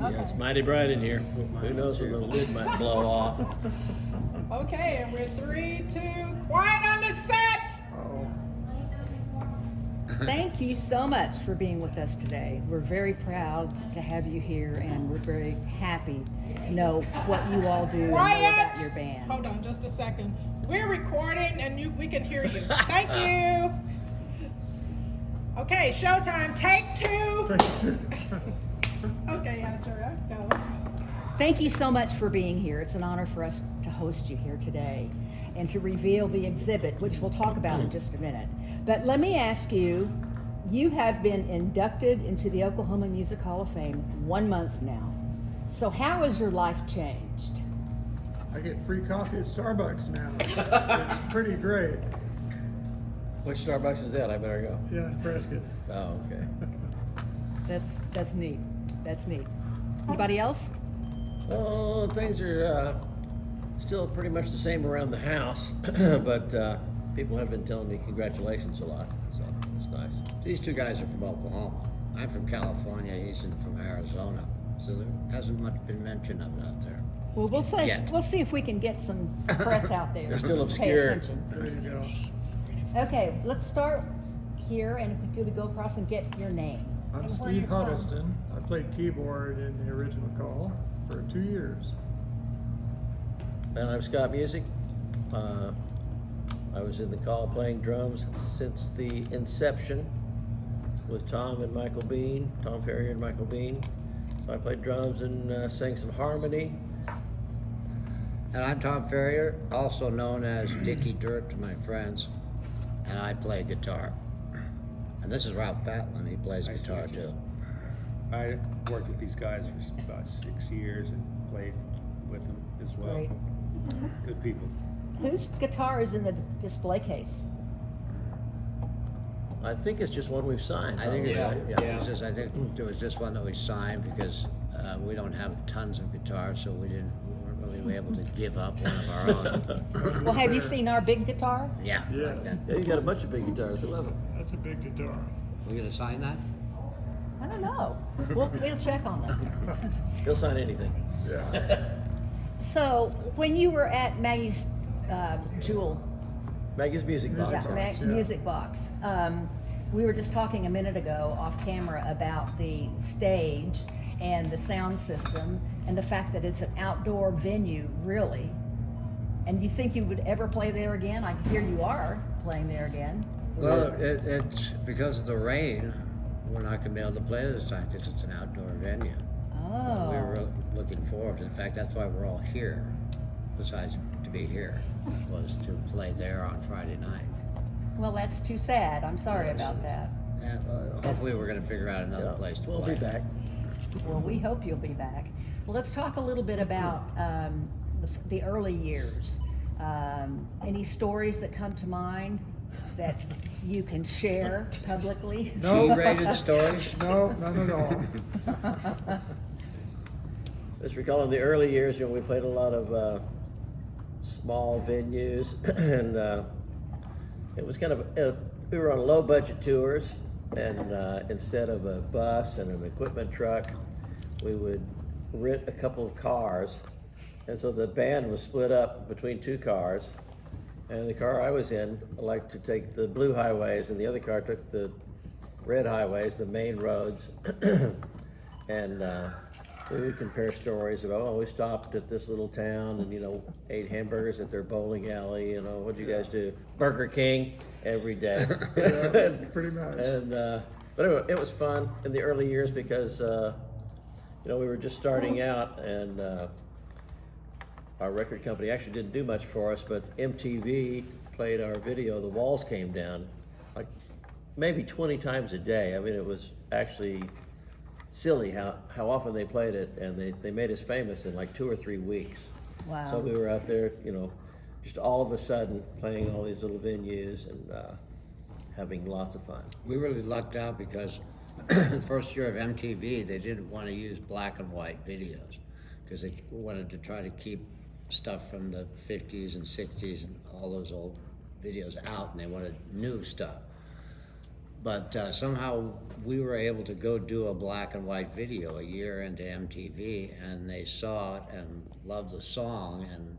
Okay. Yeah, it's mighty bright in here. Who knows when the lid might blow off. Okay, and we're 3, 2, quiet on the set! Oh, Thank you so much for being with us today. We're very proud to have you here, and we're very happy to know what you all do and know about your band. Hold on just a second. We're recording and we can hear you. Thank you. Okay, showtime, take 2. take 2. Okay, Andrea, go. Thank you so much for being here. It's an honor for us to host you here today and to reveal the exhibit, which we'll talk about in just a minute. But let me ask you, you have been inducted into the Oklahoma Music Hall of Fame 1 month now. So how has your life changed? I get free coffee at Starbucks now. It's pretty great. Which Starbucks is that? I better go. Yeah, in Prescott. Oh, okay. That's neat. That's neat. Anybody else? Oh, things are still pretty much the same around the house, but people have been telling me congratulations a lot, so it's nice. These two guys are from Oklahoma. I'm from California, he's from Arizona. So there hasn't much been mentioned of it out there. Well, we'll Yet. see if we can get some press out there. They're still Pay obscure. attention. There you go. Okay, let's start here, and if we go across and get your name. I'm And where Steve you're from. Huddleston. I played keyboard in the original call for 2 years. And I'm Scott Music. I was in the call playing drums since the inception with Tom and Michael Bean, Tom Ferrier and Michael Bean. So I played drums and sang some harmony. And I'm Tom Ferrier, also known as Dickie Dirt to my friends, and I play guitar. And this is Ralph Batlin, he plays Nice to guitar meet you. too. I worked with these guys for about 6 years and played with them as well. Great. Good people. Whose guitar is in the display case? I think it's just one we've signed. I think, probably, it was just, I think there was just one that we signed because we don't have tons of guitars, so we weren't really able to give up one of our own. Well, have you seen our big guitar? Yeah. Yes. Like that. Yeah, you got a bunch of big guitars. We love them. That's a big guitar. We gonna sign that? I don't know. We'll check on that. He'll sign anything. Yeah. So, when you were at Maggie's Jewel Maggie's Music Box. Music Box. Yeah. Music Box, we were just talking a minute ago off camera about the stage and the sound system and the fact that it's an outdoor venue, really. And you think you would ever play there again? I hear you are playing there again. Well, it's because of the rain, we're not gonna be able to play this time because it's an outdoor venue. Oh. We were looking forward to, in fact, that's why we're all here, besides to be here, was to play there on Friday night. Well, that's too sad. I'm sorry about that. And hopefully we're gonna figure out another place to We'll play. be back. Well, we hope you'll be back. Well, let's talk a little bit about the early years. Any stories that come to mind that you can share publicly? No. G-rated stories? No, none at all. Just recalling the early years, we played a lot of small venues, and it was kind of we were on low budget tours, and instead of a bus and an equipment truck, we would rent a couple of cars, and so the band was split up between 2 cars, and the car I was in liked to take the blue highways, and the other car took the red highways, the main roads, and we would compare stories about, oh, we stopped at this little town and, ate hamburgers at their bowling alley, what'd you guys do? Burger King every day. Yeah, pretty much. And, but anyway, it was fun in the early years because, we were just starting out, and our record company actually didn't do much for us, but MTV played our video, The Walls Came Down, like maybe 20 times a day. I mean, it was actually silly how often they played it, and they made us famous in like 2 or 3 weeks. Wow. So we were out there, just all of a sudden playing all these little venues and having lots of fun. We really lucked out because the first year of MTV, they didn't want to use black and white videos because they wanted to try to keep stuff from the 50s and 60s and all those old videos out, and they wanted new stuff. But somehow we were able to go do a black and white video a year into MTV, and they saw it and loved the song and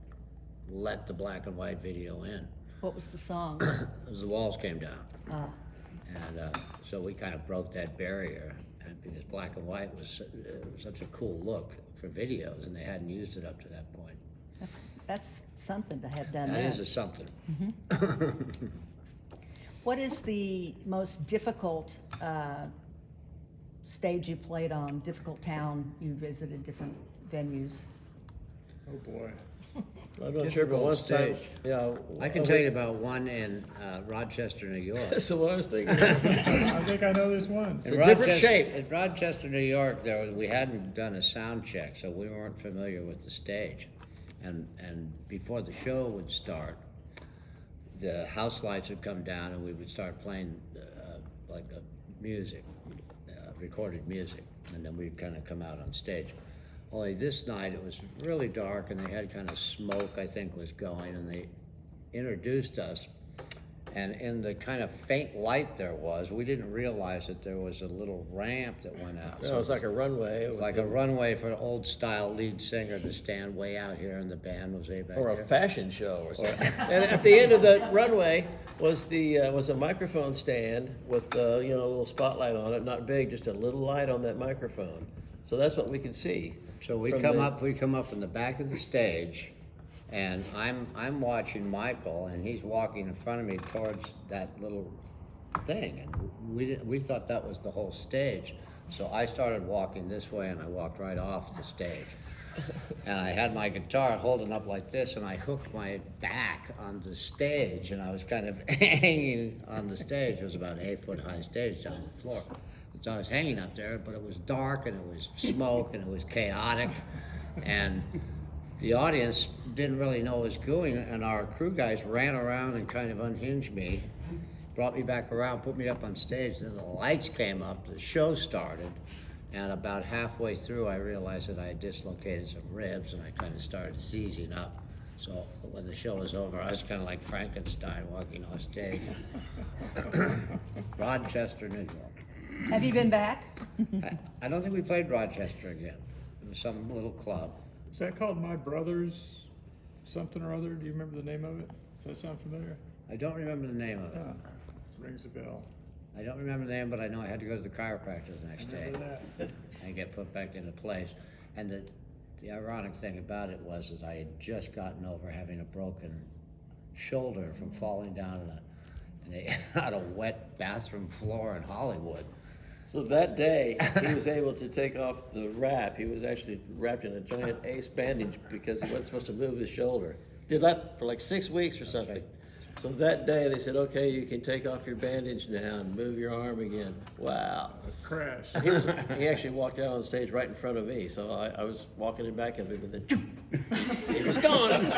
let the black and white video in. What was the song? As the walls came down. Ah. And so we kind of broke that barrier, and because black and white was such a cool look for videos, and they hadn't used it up to that point. That's something to have done That that. is a something. What is the most difficult stage you played on, difficult town you visited, different venues? Oh, boy. I'm not sure, but one time, Stage. yeah. I can tell you about one in Rochester, New York. That's what I was thinking. I think I know this one. It's a different shape. In Rochester, New York, we hadn't done a sound check, so we weren't familiar with the stage. And before the show would start, the house lights would come down, and we would start playing music, recorded music, and then we'd kind of come out on stage. Only this night it was really dark, and they had kind of smoke, I think, was going, and they introduced us. And in the kind of faint light there was, we didn't realize that there was a little ramp that went out. No, it was like a runway. It was Like a runway for an old style lead singer to stand way out here, and the band was way back or a there. fashion show or something. And at the end of the runway was a microphone stand with a little spotlight on it, not big, just a little light on that microphone. So that's what we could see. So we from come the- up from the back of the stage, and I'm watching Michael, and he's walking in front of me towards that little thing, and we thought that was the whole stage. So I started walking this way, and I walked right off the stage. And I had my guitar holding up like this, and I hooked my back on the stage, and I was kind of hanging on the stage. It was about an 8-foot high stage down the floor. And so I was hanging up there, but it was dark, and it was smoke, and it was chaotic, and the audience didn't really know what was going, and our crew guys ran around and kind of unhinged me, brought me back around, put me up on stage. Then the lights came up, the show started, and about halfway through I realized that I had dislocated some ribs, and I kind of started seizing up. So when the show was over, I was kind of like Frankenstein walking off stage. Rochester, New York. Have you been back? I don't think we played Rochester again. It was some little club. Is that called My Brother's something or other? Do you remember the name of it? Does that sound familiar? I don't remember the name of it. Rings a bell. I don't remember the name, but I know I had to go to the chiropractor the next day Remember that? and get put back into place. And the ironic thing about it was that I had just gotten over having a broken shoulder from falling down on a wet bathroom floor in Hollywood. So that day, he was able to take off the wrap. He was actually wrapped in a giant ace bandage because he wasn't supposed to move his shoulder. Did that for like 6 weeks or something. So that day they said, okay, you can take off your bandage now and move your arm again. Wow. A crash. He actually walked out on stage right in front of me. So I was walking in back of him, and then he was gone.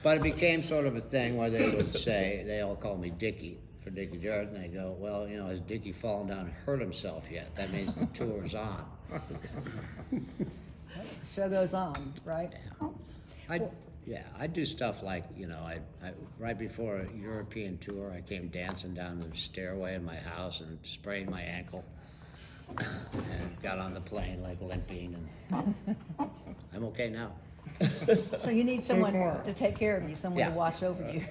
But it became sort of a thing where they would say, they all called me Dickie for Dickie Jordan. They go, well, has Dickie fallen down and hurt himself yet? That means the tour's on. The show goes on, right? I do stuff like, I right before a European tour, I came dancing down the stairway in my house and sprained my ankle and got on the plane like limping, and I'm okay now. So you need someone far. to take care of you, someone Yeah. to watch over you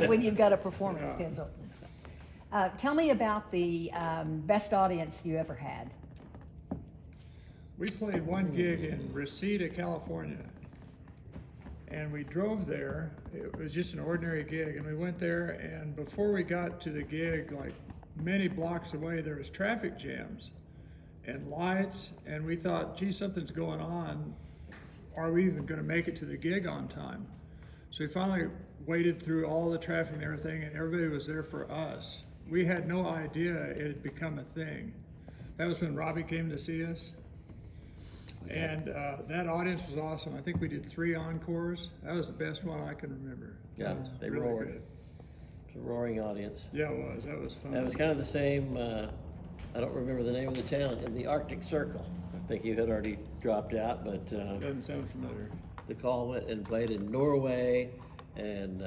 when you've got a performance schedule. Tell me about the best audience you ever had. We played one gig in Reseda, California. And we drove there. It was just an ordinary gig. And we went there, and before we got to the gig, like many blocks away, there was traffic jams and lights. And we thought, gee, something's going on. Are we even going to make it to the gig on time? So we finally waded through all the traffic and everything, and everybody was there for us. We had no idea it had become a thing. That was when Robbie came to see us. And that audience was awesome. I think we did 3 encores. That was the best one I can remember. Yeah, That was they really roared. good. It was a roaring audience. Yeah, it was. That was fun. That was kind of the same, I don't remember the name of the town, in the Arctic Circle. I think you had already dropped out, but Doesn't sound familiar. the call went and played in Norway, and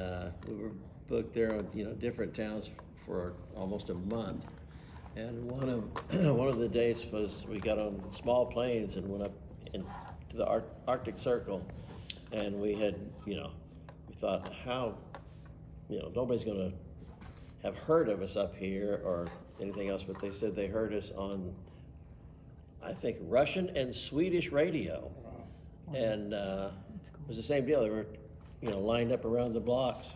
we were booked there on different towns for almost a month. And one of the days was we got on small planes and went up into the Arctic Circle, and we had, we thought, how, nobody's gonna have heard of us up here or anything else, but they said they heard us on, I think, Russian and Swedish radio. And it was the same deal. They were, lined up around the blocks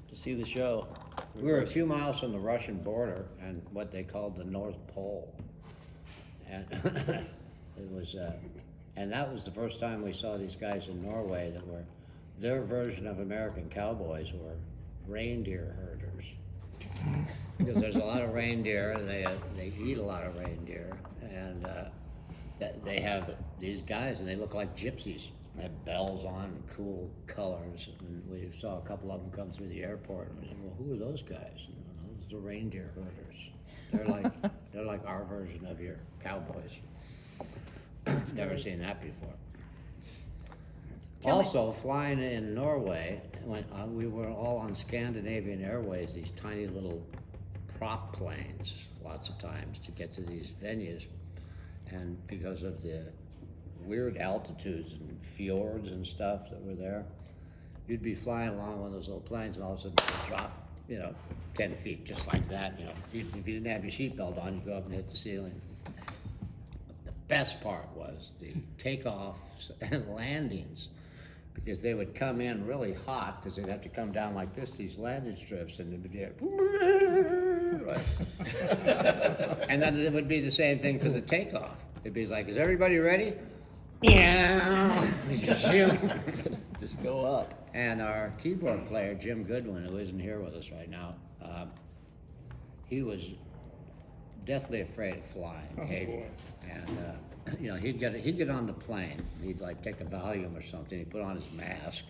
to see the show. We were a few miles from the Russian border and what they called the North Pole. And it was, and that was the first time we saw these guys in Norway that were, their version of American cowboys were reindeer herders. Because there's a lot of reindeer, and they eat a lot of reindeer, and they have these guys, and they look like gypsies. They have bells on and cool colors, and we saw a couple of them come through the airport, and we said, well, who are those guys? And those are the reindeer herders. They're like our version of your cowboys. Never seen that before. Also, flying in Norway, when we were all on Scandinavian Airways, these tiny little prop planes, lots of times, to get to these venues. And because of the weird altitudes and fjords and stuff that were there, you'd be flying along one of those little planes and all of a sudden you'd drop, 10 feet, just like that. If you didn't have your seatbelt on, you'd go up and hit the ceiling. The best part was the takeoffs and landings, because they would come in really hot, because they'd have to come down like this, these landing strips, and it'd be and then it would be the same thing for the takeoff. It'd be like, is everybody ready? Yeah. Just go up. And our keyboard player, Jim Goodwin, who isn't here with us right now, he was deathly afraid of flying. Boy. And he'd get on the plane. He'd like take a Valium or something. He'd put on his mask.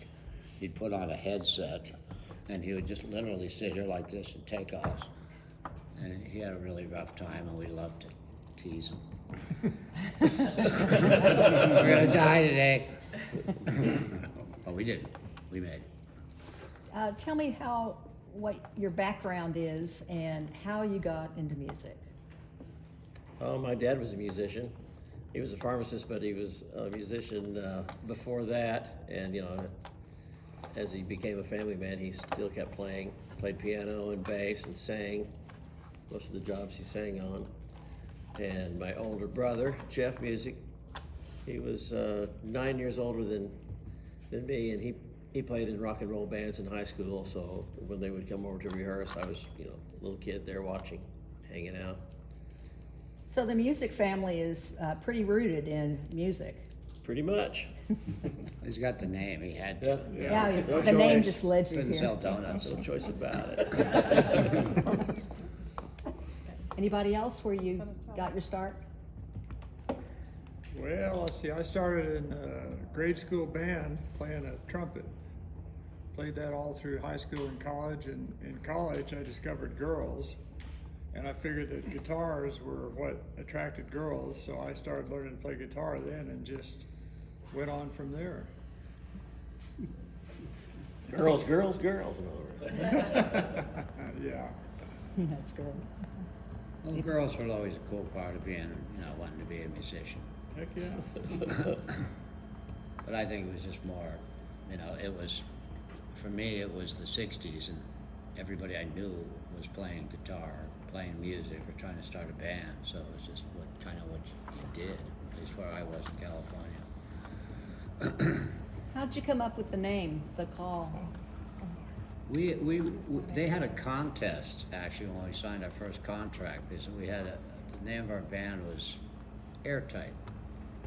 He'd put on a headset, and he would just literally sit here like this and take off. And he had a really rough time, and we loved to tease him. We're gonna die today. But we didn't. We made it. Tell me what your background is and how you got into music. Oh, my dad was a musician. He was a pharmacist, but he was a musician before that. And, as he became a family man, he still kept playing. Played piano and bass and sang. Most of the jobs he sang on. And my older brother, Jeff Music, he was 9 years older than me, and he played in rock and roll bands in high school. So when they would come over to rehearse, I was, a little kid there watching, hanging out. So the music family is pretty rooted in music. Pretty much. He's got the name. He had to. Yeah, No the name choice. just led you Couldn't here. sell donuts. No choice about it. Anybody else where you got your start? Well, let's see, I started in a grade school band playing a trumpet. Played that all through high school and college, and in college I discovered girls, and I figured that guitars were what attracted girls, so I started learning to play guitar then and just went on from there. Girls, girls, girls, in other words. Yeah. That's good. Well, girls were always a cool part of being, wanting to be a musician. Heck yeah. But I think it was just more, it was, for me, it was the 60s, and everybody I knew was playing guitar, playing music, or trying to start a band. So it was just what you did, at least where I was in California. How'd you come up with the name, The Call? They had a contest actually when we signed our first contract, because we had the name of our band was Airtight,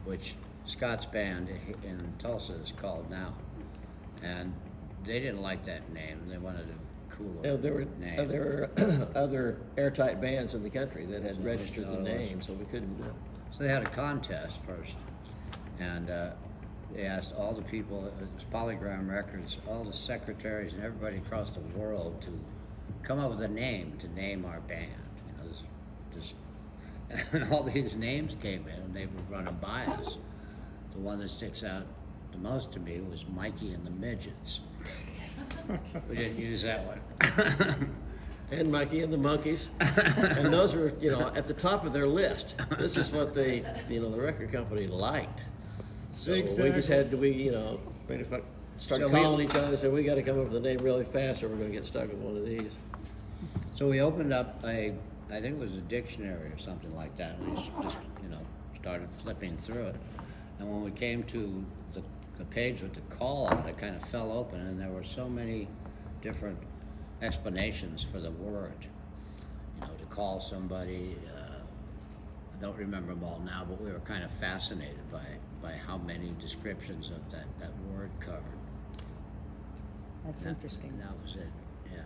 which Scott's band in Tulsa is called now, and they didn't like that name. They wanted a cooler name. There were other airtight bands in the country that had registered the name, so we couldn't. So they had a contest first, and they asked all the people, it was Polygram Records, all the secretaries and everybody across the world to come up with a name to name our band. And all these names came in, and they were running by us. The one that sticks out the most to me was Mikey and the Midgets. We didn't use that one. And Mikey and the Monkees, and those were, you know, at the top of their list. This is what they, you know, the record company liked. So we just had to, start So calling each other and said, we got to come up with a name really fast, or we're going to get stuck with one of these. So we opened up I think it was a dictionary or something like that. We just started flipping through it. And when we came to the page with the call on it, it kind of fell open, and there were so many different explanations for the word. You know, to call somebody, I don't remember them all now, but we were kind of fascinated by how many descriptions of that word covered. That's interesting. And that was it, yeah.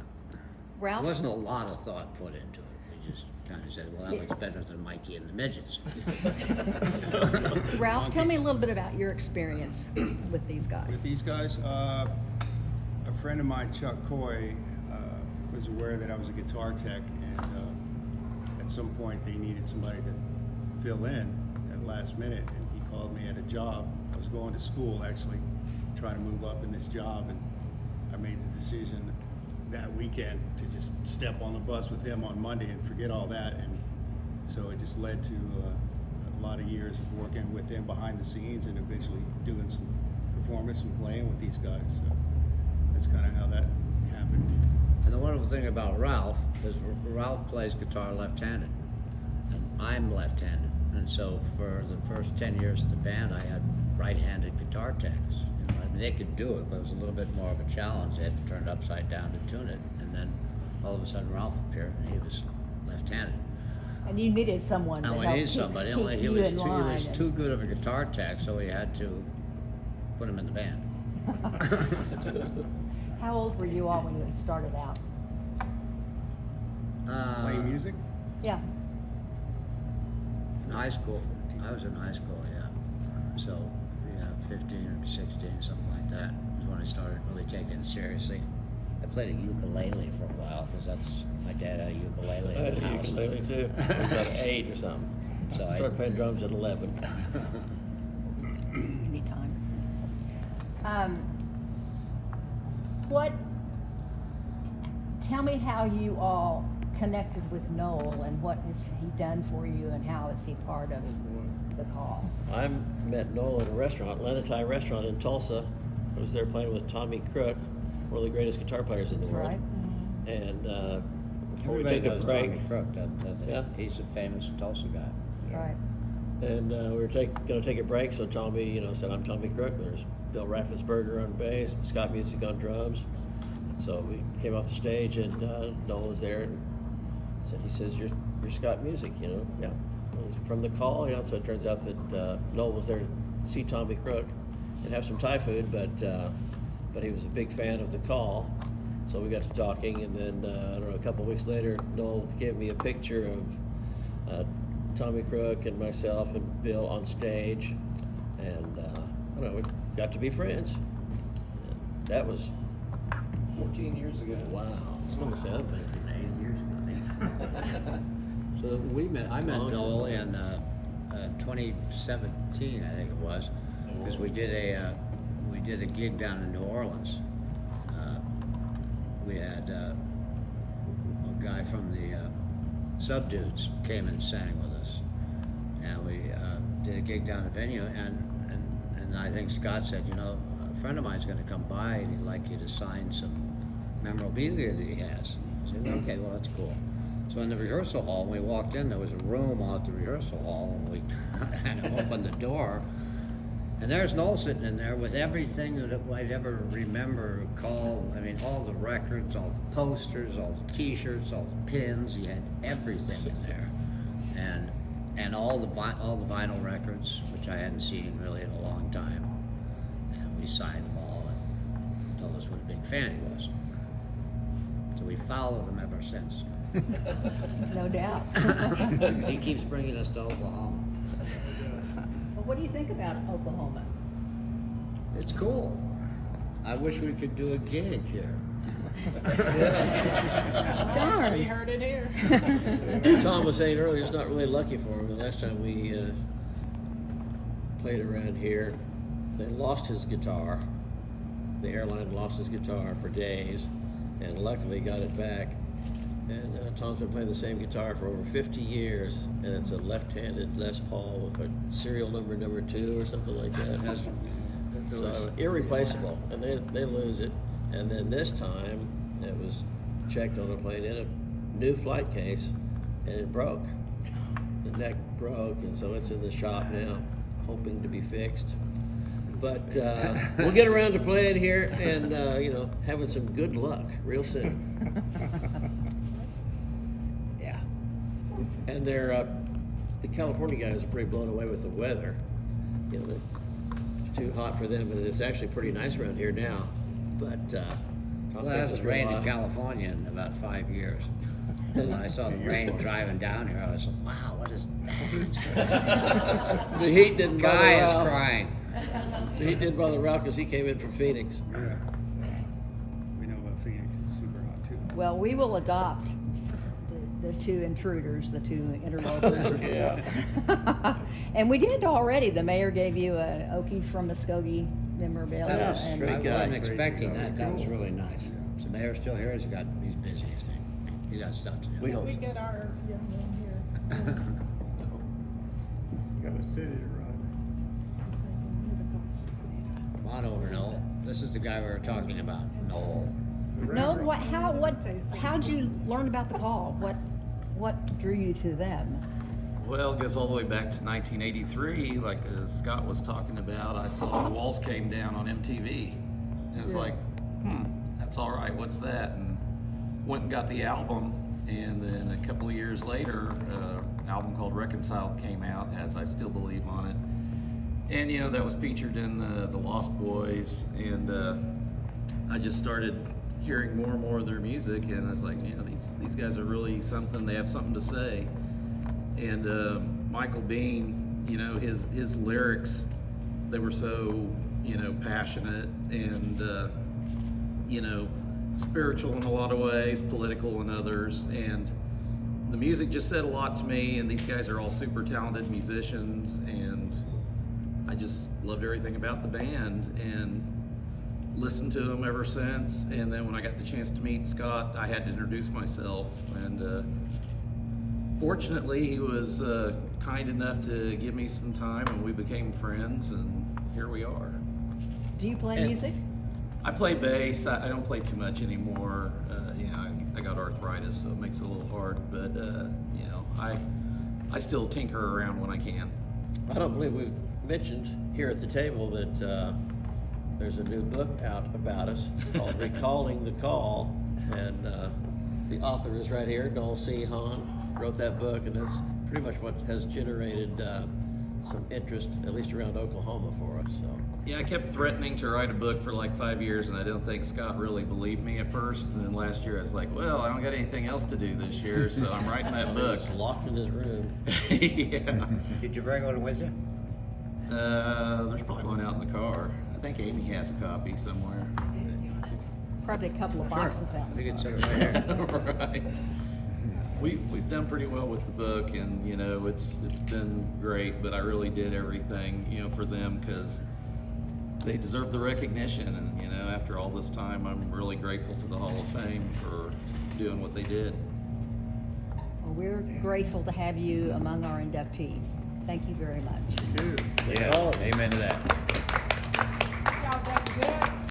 Ralph? There wasn't a lot of thought put into it. We just kind of said, well, that looks better than Mikey and the Midgets. Ralph, tell me a little bit about your experience with these guys. With these guys, a friend of mine, Chuck Coy, was aware that I was a guitar tech, and at some point they needed somebody to fill in at last minute, and he called me at a job. I was going to school, actually, trying to move up in this job, and I made the decision that weekend to just step on the bus with him on Monday and forget all that, and so it just led to a lot of years of working with him behind the scenes and eventually doing some performance and playing with these guys. So that's kind of how that happened. And the wonderful thing about Ralph is Ralph plays guitar left-handed, and I'm left-handed. And so for the first 10 years of the band, I had right-handed guitar techs. You know, I mean, they could do it, but it was a little bit more of a challenge. They had to turn it upside down to tune it. And then all of a sudden Ralph appeared, and he was left-handed. And you needed someone to And we help needed keep somebody. you Only he in was line. too good of a guitar tech, so we had to put him in the band. How old were you all when you had started out? Playing music? Yeah. In high school. I was in high school, yeah. So, yeah, 15 or 16, something like that, is when I started really taking it seriously. I played a ukulele for a while, because my dad had a ukulele I in had the a house. ukulele too. I was about 8 or something. So I started playing drums at 11. Anytime. Tell me how you all connected with Noel, and what has he done for you, and how is he part of the call? I met Noel at a restaurant, Lenati restaurant in Tulsa. I was there playing with Tommy Crook, one of the greatest guitar players in the world. Right. And before we Everybody took a knows break, Tommy Crook. Yeah. He's a famous Tulsa guy. Right. and we were going to take a break, so Tommy, said, I'm Tommy Crook. There's Bill Raffensperger on bass, Scott Music on drums. So we came off the stage, and Noel was there, and he says, you're Scott Music, yeah. From the call, so it turns out that Noel was there to see Tommy Crook and have some Thai food, but he was a big fan of the call. So we got to talking, and then, a couple of weeks later, Noel gave me a picture of Tommy Crook and myself and Bill on stage, and we got to be friends. And that was 14 years ago. wow. I was going to say that thing 8 years ago. So I met Long Noel time. in 2017, I think it was, because we did a gig down in New Orleans. We had a guy from the Subdudes came and sang with us, and we did a gig down at the venue, and I think Scott said, a friend of mine's going to come by, and he'd like you to sign some memorabilia that he has. I said, okay, well, that's cool. So in the rehearsal hall, when we walked in, there was a room out the rehearsal hall, and we had to open the door. And there's Noel sitting in there with everything that I'd ever remember, all the records, all the posters, all the t-shirts, all the pins. He had everything in there. And all the vinyl records, which I hadn't seen really in a long time. And we signed them all and told us what a big fan he was. So we followed him ever since. No doubt. He keeps bringing us to Oklahoma. Well, what do you think about Oklahoma? It's cool. I wish we could do a gig here. We Darn. heard it here. Tom was saying earlier, it's not really lucky for him. The last time we played around here, they lost his guitar. The airline lost his guitar for days, and luckily got it back. And Tom's been playing the same guitar for over 50 years, and it's a left-handed Les Paul with a serial number 2 or something like that. So irreplaceable, and they lose it. And then this time, it was checked on a plane in a new flight case, and it broke. The neck broke, and so it's in the shop now, hoping to be fixed. But we'll get around to playing here and, having some good luck real soon. Yeah. And they're, the California guys are pretty blown away with the weather. It's too hot for them, and it's actually pretty nice around here now. But Tom Well, it thinks it's hasn't real rained in hot. California in about 5 years. When I saw the rain driving down here, I was like, wow, what is that? The heat didn't bother Guy is Ralph. crying. The heat didn't bother Ralph because he came in from Phoenix. Yeah. We know about Phoenix, it's super hot too. Well, we will adopt the two intruders, the two interlopers. Yeah. And we did already. The mayor gave you an Okie from Muskogee memorabilia. Yes, and great I guy. wasn't expecting That was that. That was cool. really nice. Is the mayor still here? He's busy, isn't he? He got stuff to do. We hope We so. get our young man here. Got a city to run. Come on over, Noel. This is the guy we were talking about, Noel. No, how'd you learn about the call? What drew you to them? Well, it goes all the way back to 1983, like Scott was talking about. I saw The Walls Came Down on MTV. And it was like, that's all right, what's that? And went and got the album, and then a couple of years later, an album called Reconciled came out, As I Still Believe on it. And, that was featured in the Lost Boys, and I just started hearing more and more of their music, and I was like, these guys are really something. They have something to say. And Michael Bean, his lyrics, they were so, passionate and, spiritual in a lot of ways, political in others, and the music just said a lot to me. And these guys are all super talented musicians, and I just loved everything about the band and listened to them ever since. And then when I got the chance to meet Scott, I had to introduce myself, and fortunately he was kind enough to give me some time, and we became friends, and here we are. Do you play And- music? I play bass. I don't play too much anymore. I got arthritis, so it makes it a little hard, but I still tinker around when I can. I don't believe we've mentioned here at the table that there's a new book out about us called Recalling the Call, and the author is right here, Noel C. Hahn, wrote that book, and that's pretty much what has generated some interest, at least around Oklahoma, for us. So. Yeah, I kept threatening to write a book for like 5 years, and I don't think Scott really believed me at first. And then last year I was like, well, I don't got anything else to do this year, so I'm writing that book. He's locked in his room. Yeah. Did you bring one with you? There's probably one out in the car. I think Amy has a copy somewhere. Probably a couple of boxes out. We can set it right here. Right. We've done pretty well with the book, and it's been great. But I really did everything for them because they deserve the recognition, and after all this time, I'm really grateful to the Hall of Fame for doing what they did. Well, we're grateful to have you among our inductees. Thank you very much. Yes, Amen to that. Y'all done good.